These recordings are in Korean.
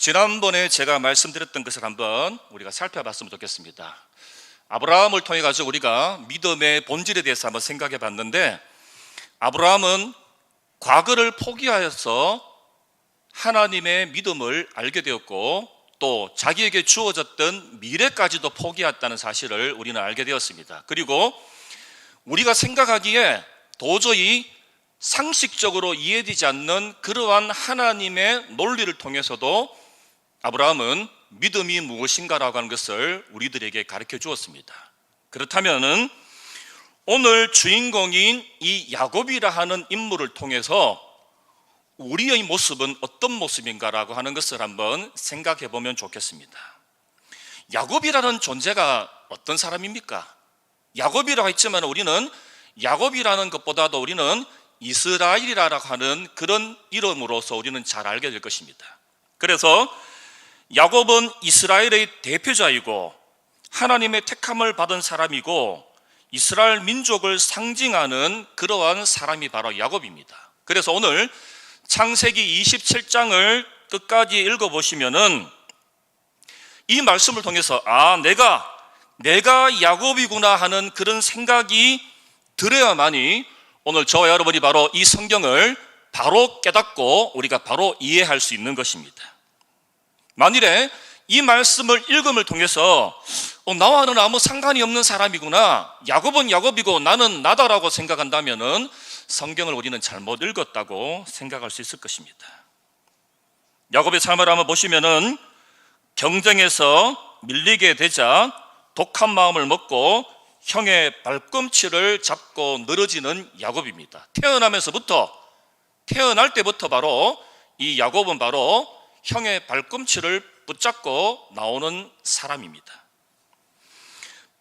지난번에 제가 말씀드렸던 것을 한번 우리가 살펴봤으면 좋겠습니다. 아브라함을 통해 가지고 우리가 믿음의 본질에 대해서 한번 생각해 봤는데, 아브라함은 과거를 포기하여서 하나님의 믿음을 알게 되었고, 또 자기에게 주어졌던 미래까지도 포기했다는 사실을 우리는 알게 되었습니다. 그리고 우리가 생각하기에 도저히 상식적으로 이해되지 않는 그러한 하나님의 논리를 통해서도 아브라함은 믿음이 무엇인가라고 하는 것을 우리들에게 가르쳐 주었습니다. 그렇다면 오늘 주인공인 이 야곱이라 하는 인물을 통해서 우리의 모습은 어떤 모습인가라고 하는 것을 한번 생각해 보면 좋겠습니다. 야곱이라는 존재가 어떤 사람입니까? 야곱이라고 했지만 우리는 야곱이라는 것보다도 우리는 이스라엘이라고 하는 그런 이름으로서 우리는 잘 알게 될 것입니다. 그래서 야곱은 이스라엘의 대표자이고 하나님의 택함을 받은 사람이고 이스라엘 민족을 상징하는 그러한 사람이 바로 야곱입니다. 그래서 오늘 창세기 27장을 끝까지 읽어보시면은 이 말씀을 통해서 내가 야곱이구나 하는 그런 생각이 들어야만이 오늘 저와 여러분이 바로 이 성경을 바로 깨닫고 우리가 바로 이해할 수 있는 것입니다. 만일에 이 말씀을 읽음을 통해서 나와는 아무 상관이 없는 사람이구나, 야곱은 야곱이고 나는 나다라고 생각한다면은 성경을 우리는 잘못 읽었다고 생각할 수 있을 것입니다. 야곱의 삶을 한번 보시면은 경쟁에서 밀리게 되자 독한 마음을 먹고 형의 발꿈치를 잡고 늘어지는 야곱입니다. 태어날 때부터 바로 이 야곱은 바로 형의 발꿈치를 붙잡고 나오는 사람입니다.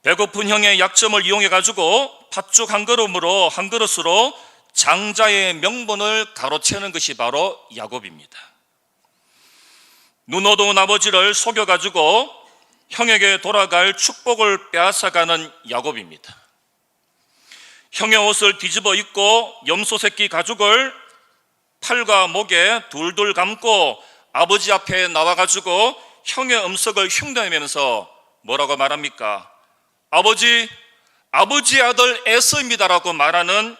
배고픈 형의 약점을 이용해 가지고 팥죽 한 그릇으로 장자의 명분을 가로채는 것이 바로 야곱입니다. 눈어두운 아버지를 속여가지고 형에게 돌아갈 축복을 빼앗아가는 야곱입니다. 형의 옷을 뒤집어 입고 염소 새끼 가죽을 팔과 목에 둘둘 감고 아버지 앞에 나와가지고 형의 음석을 흉내내면서 뭐라고 말합니까? 아버지의 아들 에서입니다라고 말하는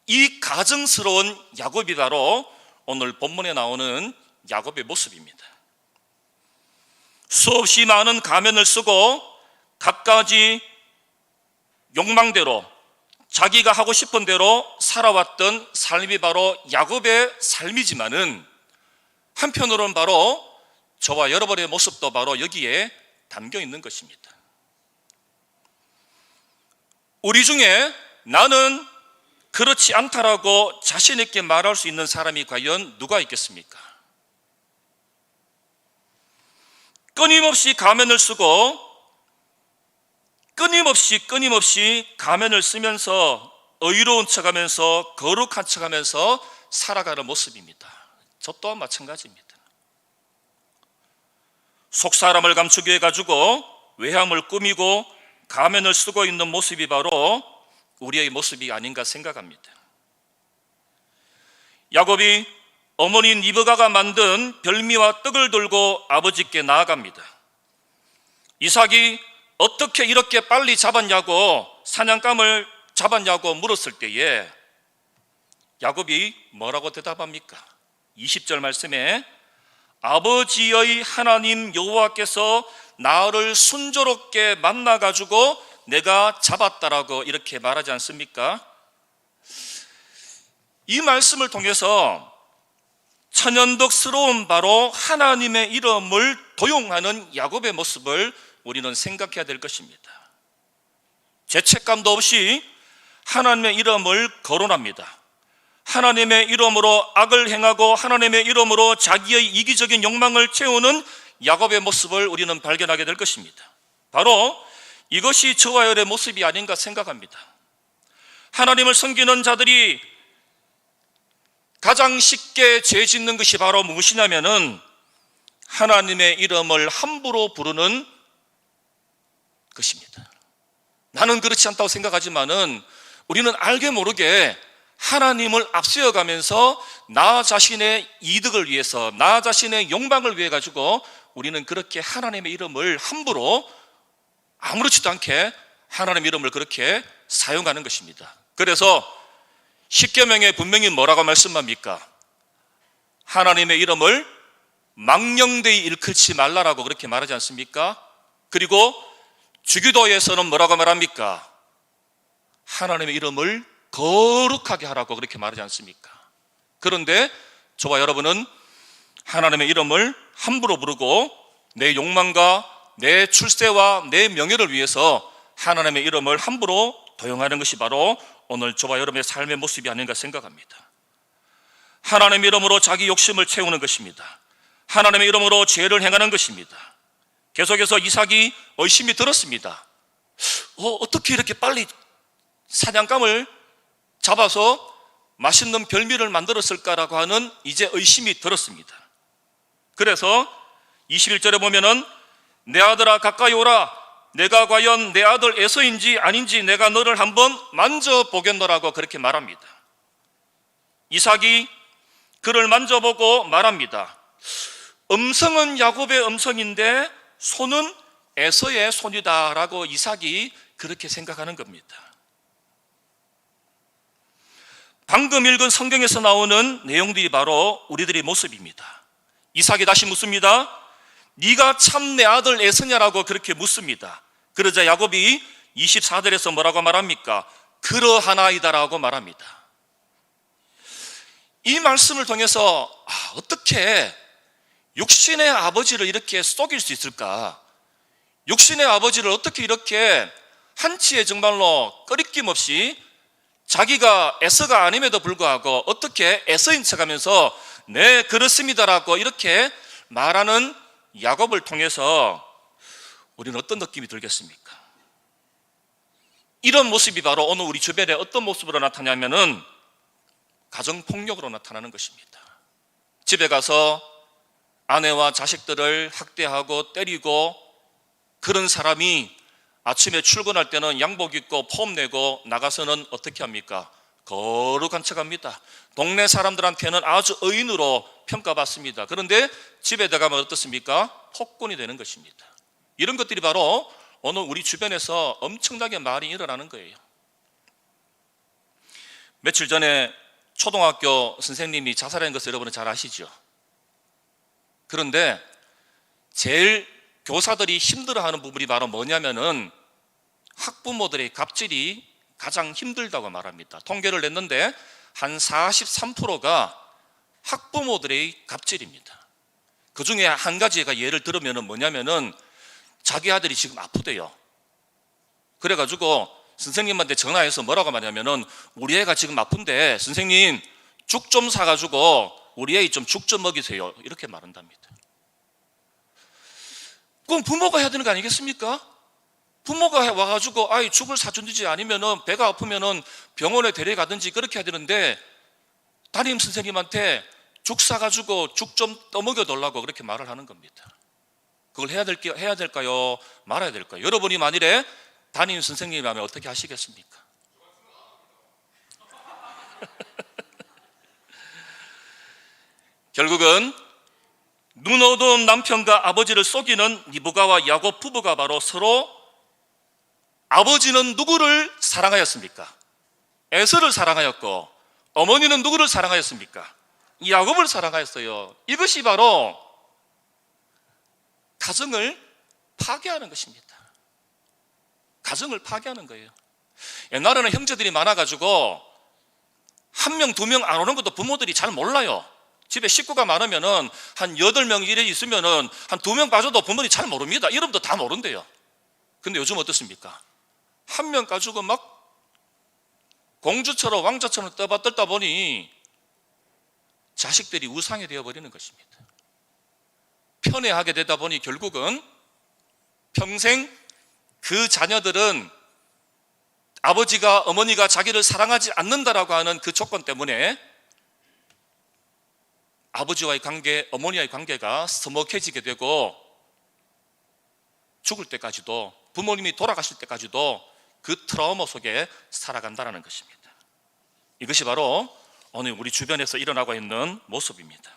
이 가증스러운 야곱이 바로 오늘 본문에 나오는 야곱의 모습입니다. 수없이 많은 가면을 쓰고 갖가지 욕망대로 자기가 하고 싶은 대로 살아왔던 삶이 바로 야곱의 삶이지만은 한편으로는 바로 저와 여러분의 모습도 바로 여기에 담겨 있는 것입니다. 우리 중에 나는 그렇지 않다라고 자신 있게 말할 수 있는 사람이 과연 누가 있겠습니까? 끊임없이 가면을 쓰고 끊임없이 가면을 쓰면서 의로운 척하면서 거룩한 척하면서 살아가는 모습입니다. 저 또한 마찬가지입니다. 속사람을 감추기 위해 가지고 외함을 꾸미고 가면을 쓰고 있는 모습이 바로 우리의 모습이 아닌가 생각합니다. 야곱이 어머니 리브가가 만든 별미와 떡을 들고 아버지께 나아갑니다. 이삭이 어떻게 이렇게 빨리 잡았냐고, 사냥감을 잡았냐고 물었을 때에 야곱이 뭐라고 대답합니까? 20절 말씀에 아버지의 하나님 여호와께서 나를 순조롭게 만나가지고 내가 잡았다라고 이렇게 말하지 않습니까? 이 말씀을 통해서 천연덕스러운 바로 하나님의 이름을 도용하는 야곱의 모습을 우리는 생각해야 될 것입니다. 죄책감도 없이 하나님의 이름을 거론합니다. 하나님의 이름으로 악을 행하고 하나님의 이름으로 자기의 이기적인 욕망을 채우는 야곱의 모습을 우리는 발견하게 될 것입니다. 바로 이것이 저와 여러분의 모습이 아닌가 생각합니다. 하나님을 섬기는 자들이 가장 쉽게 죄 짓는 것이 바로 무엇이냐면은 하나님의 이름을 함부로 부르는 것입니다. 나는 그렇지 않다고 생각하지만은 우리는 알게 모르게 하나님을 앞세워가면서 나 자신의 이득을 위해서, 나 자신의 욕망을 위해 가지고 우리는 그렇게 하나님의 이름을 함부로 아무렇지도 않게 하나님의 이름을 그렇게 사용하는 것입니다. 그래서 십계명에 분명히 뭐라고 말씀합니까? 하나님의 이름을 망령되이 일컬지 말라라고 그렇게 말하지 않습니까? 그리고 주기도에서는 뭐라고 말합니까? 하나님의 이름을 거룩하게 하라고 그렇게 말하지 않습니까? 그런데 저와 여러분은 하나님의 이름을 함부로 부르고 내 욕망과 내 출세와 내 명예를 위해서 하나님의 이름을 함부로 도용하는 것이 바로 오늘 저와 여러분의 삶의 모습이 아닌가 생각합니다. 하나님의 이름으로 자기 욕심을 채우는 것입니다. 하나님의 이름으로 죄를 행하는 것입니다. 계속해서 이삭이 의심이 들었습니다. 어떻게 이렇게 빨리 사냥감을 잡아서 맛있는 별미를 만들었을까라고 하는 이제 의심이 들었습니다. 그래서 21절에 보면은 내 아들아 가까이 오라, 내가 과연 내 아들 에서인지 아닌지 내가 너를 한번 만져보겠노라고 그렇게 말합니다. 이삭이 그를 만져보고 말합니다. 음성은 야곱의 음성인데 손은 에서의 손이다라고 이삭이 그렇게 생각하는 겁니다. 방금 읽은 성경에서 나오는 내용들이 바로 우리들의 모습입니다. 이삭이 다시 묻습니다. 네가 참 내 아들 에서냐라고 그렇게 묻습니다. 그러자 야곱이 24절에서 뭐라고 말합니까? 그러하나이다라고 말합니다. 이 말씀을 통해서 어떻게 육신의 아버지를 이렇게 속일 수 있을까? 육신의 아버지를 어떻게 이렇게 한치의 정말로 꺼리낌 없이 자기가 에서가 아님에도 불구하고 어떻게 에서인 척하면서 네 그렇습니다라고 이렇게 말하는 야곱을 통해서 우리는 어떤 느낌이 들겠습니까? 이런 모습이 바로 오늘 우리 주변에 어떤 모습으로 나타나냐면은 가정폭력으로 나타나는 것입니다. 집에 가서 아내와 자식들을 학대하고 때리고 그런 사람이 아침에 출근할 때는 양복 입고 폼 내고 나가서는 어떻게 합니까? 거룩한 척합니다. 동네 사람들한테는 아주 의인으로 평가받습니다. 그런데 집에 들어가면 어떻습니까? 폭군이 되는 것입니다. 이런 것들이 바로 오늘 우리 주변에서 엄청나게 많이 일어나는 거예요. 며칠 전에 초등학교 선생님이 자살한 것을 여러분은 잘 아시죠? 그런데 제일 교사들이 힘들어하는 부분이 바로 뭐냐면은 학부모들의 갑질이 가장 힘들다고 말합니다. 통계를 냈는데 한 43%가 학부모들의 갑질입니다. 그 중에 한 가지가 예를 들으면 뭐냐면은 자기 아들이 지금 아프대요. 그래가지고 선생님한테 전화해서 뭐라고 말하냐면은 우리 애가 지금 아픈데 선생님 죽 좀 사가지고 우리 애 좀 죽 좀 먹이세요. 이렇게 말한답니다. 그럼 부모가 해야 되는 거 아니겠습니까? 부모가 와가지고 아이 죽을 사준지 아니면은 배가 아프면은 병원에 데려가든지 그렇게 해야 되는데 담임 선생님한테 죽 사가지고 죽 좀 떠먹여 달라고 그렇게 말을 하는 겁니다. 그걸 해야 될까요? 말아야 될까요? 여러분이 만일에 담임 선생님이라면 어떻게 하시겠습니까? 결국은 눈 어두운 남편과 아버지를 속이는 리브가와 야곱 부부가 바로 서로 아버지는 누구를 사랑하였습니까? 에서를 사랑하였고 어머니는 누구를 사랑하였습니까? 야곱을 사랑하였어요. 이것이 바로 가정을 파괴하는 것입니다. 가정을 파괴하는 거예요. 옛날에는 형제들이 많아가지고 한 명, 두 명 안 오는 것도 부모들이 잘 몰라요. 집에 식구가 많으면은 한 8명 이래 있으면은 한 2명 빠져도 부모들이 잘 모릅니다. 이름도 다 모른대요. 근데 요즘 어떻습니까? 한 명 가지고 막 공주처럼 왕자처럼 떨다 보니 자식들이 우상이 되어버리는 것입니다. 편애하게 되다 보니 결국은 평생 그 자녀들은 아버지가 어머니가 자기를 사랑하지 않는다라고 하는 그 조건 때문에 아버지와의 관계, 어머니와의 관계가 서먹해지게 되고 죽을 때까지도 부모님이 돌아가실 때까지도 그 트라우마 속에 살아간다는 것입니다. 이것이 바로 오늘 우리 주변에서 일어나고 있는 모습입니다.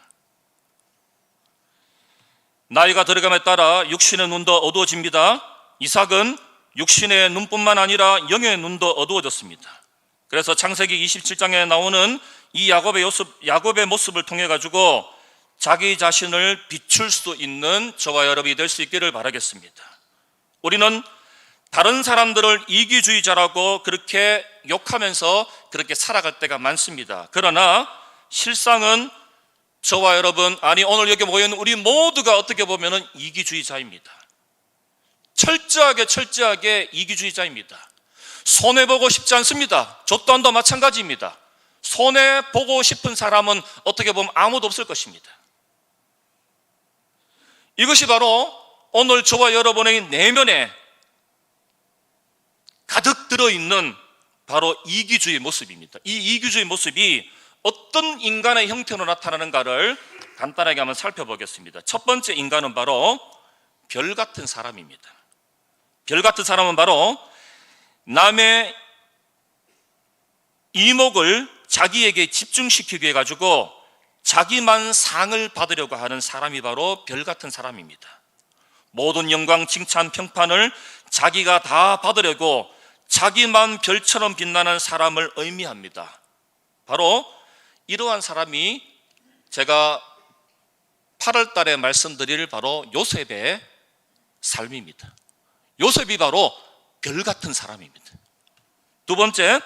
나이가 들어감에 따라 육신의 눈도 어두워집니다. 이삭은 육신의 눈뿐만 아니라 영의 눈도 어두워졌습니다. 그래서 창세기 27장에 나오는 이 야곱의 모습을 통해 가지고 자기 자신을 비출 수 있는 저와 여러분이 될 수 있기를 바라겠습니다. 우리는 다른 사람들을 이기주의자라고 그렇게 욕하면서 그렇게 살아갈 때가 많습니다. 그러나 실상은 저와 여러분, 아니 오늘 여기 모여있는 우리 모두가 어떻게 보면 이기주의자입니다. 철저하게 이기주의자입니다. 손해보고 싶지 않습니다. 저 또한도 마찬가지입니다. 손해보고 싶은 사람은 어떻게 보면 아무도 없을 것입니다. 이것이 바로 오늘 저와 여러분의 내면에 가득 들어있는 바로 이기주의 모습입니다. 이 이기주의 모습이 어떤 인간의 형태로 나타나는가를 간단하게 한번 살펴보겠습니다. 첫 번째 인간은 바로 별 같은 사람입니다. 별 같은 사람은 바로 남의 이목을 자기에게 집중시키게 해가지고 자기만 상을 받으려고 하는 사람이 바로 별 같은 사람입니다. 모든 영광, 칭찬, 평판을 자기가 다 받으려고 자기만 별처럼 빛나는 사람을 의미합니다. 바로 이러한 사람이 제가 8월 달에 말씀드릴 바로 요셉의 삶입니다. 요셉이 바로 별 같은 사람입니다. 두 번째,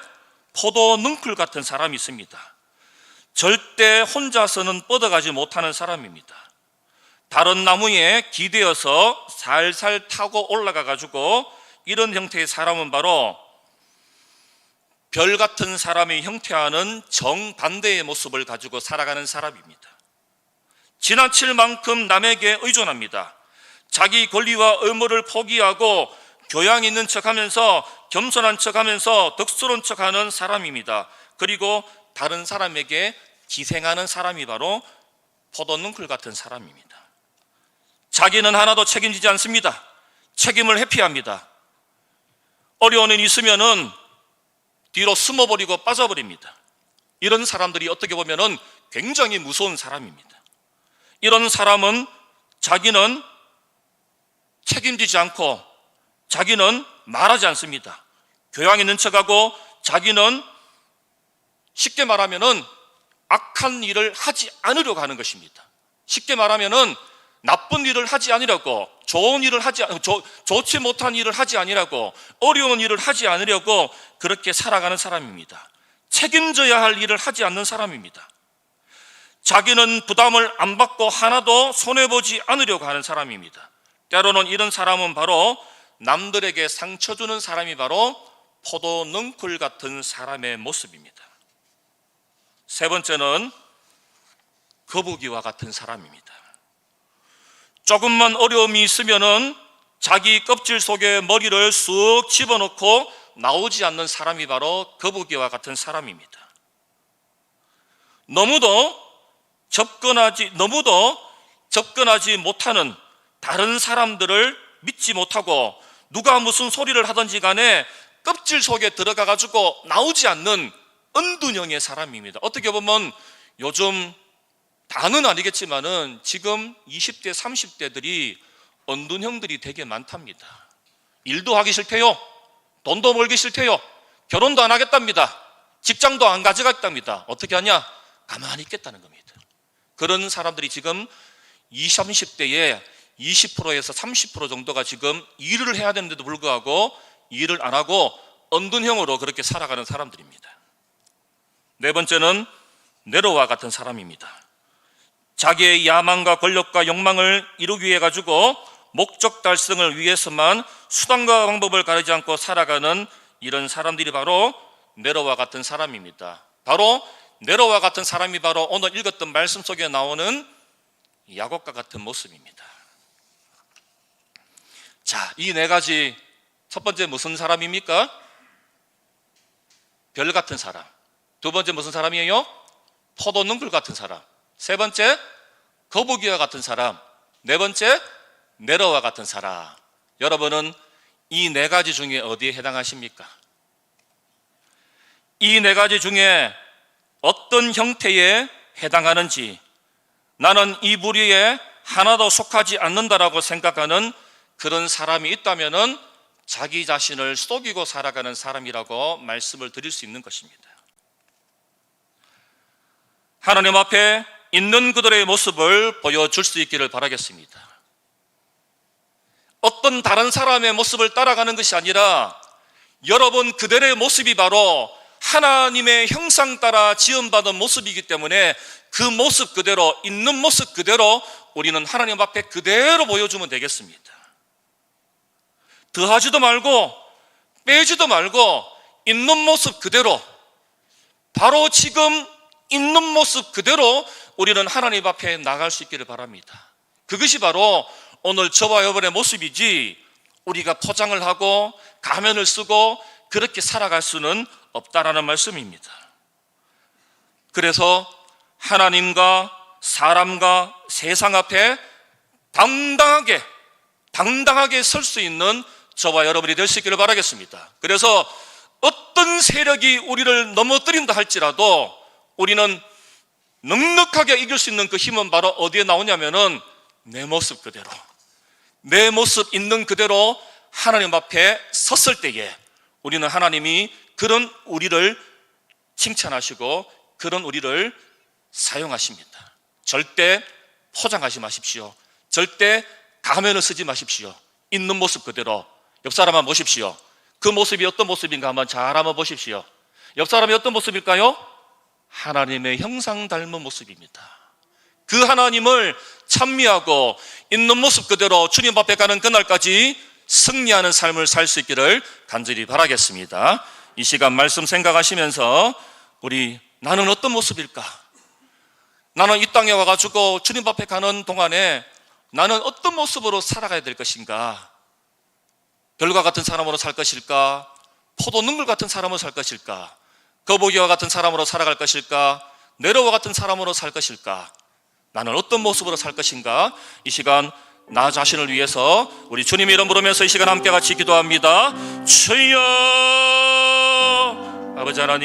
포도 능쿨 같은 사람이 있습니다. 절대 혼자서는 뻗어가지 못하는 사람입니다. 다른 나무에 기대어서 살살 타고 올라가 가지고 이런 형태의 사람은 바로 별 같은 사람의 형태와는 정반대의 모습을 가지고 살아가는 사람입니다. 지나칠 만큼 남에게 의존합니다. 자기 권리와 의무를 포기하고 교양 있는 척하면서 겸손한 척하면서 덕스러운 척하는 사람입니다. 그리고 다른 사람에게 기생하는 사람이 바로 포도능쿨 같은 사람입니다. 자기는 하나도 책임지지 않습니다. 책임을 회피합니다. 어려운 일이 있으면은 뒤로 숨어버리고 빠져버립니다. 이런 사람들이 어떻게 보면은 굉장히 무서운 사람입니다. 이런 사람은 자기는 책임지지 않고 자기는 말하지 않습니다. 교양 있는 척하고 자기는 쉽게 말하면은 악한 일을 하지 않으려고 하는 것입니다. 쉽게 말하면은 나쁜 일을 하지 않으려고, 좋지 못한 일을 하지 않으려고, 어려운 일을 하지 않으려고 그렇게 살아가는 사람입니다. 책임져야 할 일을 하지 않는 사람입니다. 자기는 부담을 안 받고 하나도 손해보지 않으려고 하는 사람입니다. 때로는 이런 사람은 바로 남들에게 상처 주는 사람이 바로 포도능쿨 같은 사람의 모습입니다. 세 번째는 거북이와 같은 사람입니다. 조금만 어려움이 있으면은 자기 껍질 속에 머리를 쑥 집어넣고 나오지 않는 사람이 바로 거북이와 같은 사람입니다. 너무도 접근하지 못하는, 다른 사람들을 믿지 못하고 누가 무슨 소리를 하든지 간에 껍질 속에 들어가 가지고 나오지 않는 은둔형의 사람입니다. 어떻게 보면 요즘 다는 아니겠지만은 지금 20대, 30대들이 은둔형들이 되게 많답니다. 일도 하기 싫대요. 돈도 벌기 싫대요. 결혼도 안 하겠답니다. 직장도 안 가져갔답니다. 어떻게 하냐? 가만히 있겠다는 겁니다. 그런 사람들이 지금 20, 30대에 20%에서 30% 정도가 지금 일을 해야 되는데도 불구하고 일을 안 하고 은둔형으로 그렇게 살아가는 사람들입니다. 네 번째는 네로와 같은 사람입니다. 자기의 야망과 권력과 욕망을 이루기 위해 가지고 목적 달성을 위해서만 수단과 방법을 가리지 않고 살아가는 이런 사람들이 바로 네로와 같은 사람입니다. 바로 네로와 같은 사람이 바로 오늘 읽었던 말씀 속에 나오는 야곱과 같은 모습입니다. 자, 이 네 가지, 첫 번째 무슨 사람입니까? 별 같은 사람. 두 번째 무슨 사람이에요? 포도능쿨 같은 사람. 세 번째, 거북이와 같은 사람. 네 번째, 네로와 같은 사람. 여러분은 이 네 가지 중에 어디에 해당하십니까? 이 네 가지 중에 어떤 형태에 해당하는지, 나는 이 무리에 하나도 속하지 않는다라고 생각하는 그런 사람이 있다면은 자기 자신을 속이고 살아가는 사람이라고 말씀을 드릴 수 있는 것입니다. 하나님 앞에 있는 그들의 모습을 보여줄 수 있기를 바라겠습니다. 어떤 다른 사람의 모습을 따라가는 것이 아니라 여러분 그들의 모습이 바로 하나님의 형상 따라 지음받은 모습이기 때문에 그 모습 그대로, 있는 모습 그대로 우리는 하나님 앞에 그대로 보여주면 되겠습니다. 더하지도 말고 빼지도 말고 있는 모습 그대로, 바로 지금 있는 모습 그대로 우리는 하나님 앞에 나갈 수 있기를 바랍니다. 그것이 바로 오늘 저와 여러분의 모습이지, 우리가 포장을 하고 가면을 쓰고 그렇게 살아갈 수는 없다라는 말씀입니다. 그래서 하나님과 사람과 세상 앞에 당당하게 설 수 있는 저와 여러분이 될 수 있기를 바라겠습니다. 그래서 어떤 세력이 우리를 넘어뜨린다 할지라도 우리는 넉넉하게 이길 수 있는 그 힘은 바로 어디에 나오냐면은 내 모습 그대로, 내 모습 있는 그대로 하나님 앞에 섰을 때에 우리는 하나님이 그런 우리를 칭찬하시고 그런 우리를 사용하십니다. 절대 포장하지 마십시오. 절대 가면을 쓰지 마십시오. 있는 모습 그대로. 옆 사람 한번 보십시오. 그 모습이 어떤 모습인가 한번 잘 한번 보십시오. 옆 사람이 어떤 모습일까요? 하나님의 형상 닮은 모습입니다. 그 하나님을 찬미하고 있는 모습 그대로 주님 앞에 가는 그날까지 승리하는 삶을 살 수 있기를 간절히 바라겠습니다. 이 시간 말씀 생각하시면서 나는 어떤 모습일까? 나는 이 땅에 와가지고 주님 앞에 가는 동안에 나는 어떤 모습으로 살아가야 될 것인가? 별과 같은 사람으로 살 것일까? 포도 능글 같은 사람으로 살 것일까? 거북이와 같은 사람으로 살아갈 것일까? 네로와 같은 사람으로 살 것일까? 나는 어떤 모습으로 살 것인가? 이 시간 나 자신을 위해서 우리 주님 이름 부르면서 이 시간 함께 같이 기도합니다. 주여, 아버지 하나님,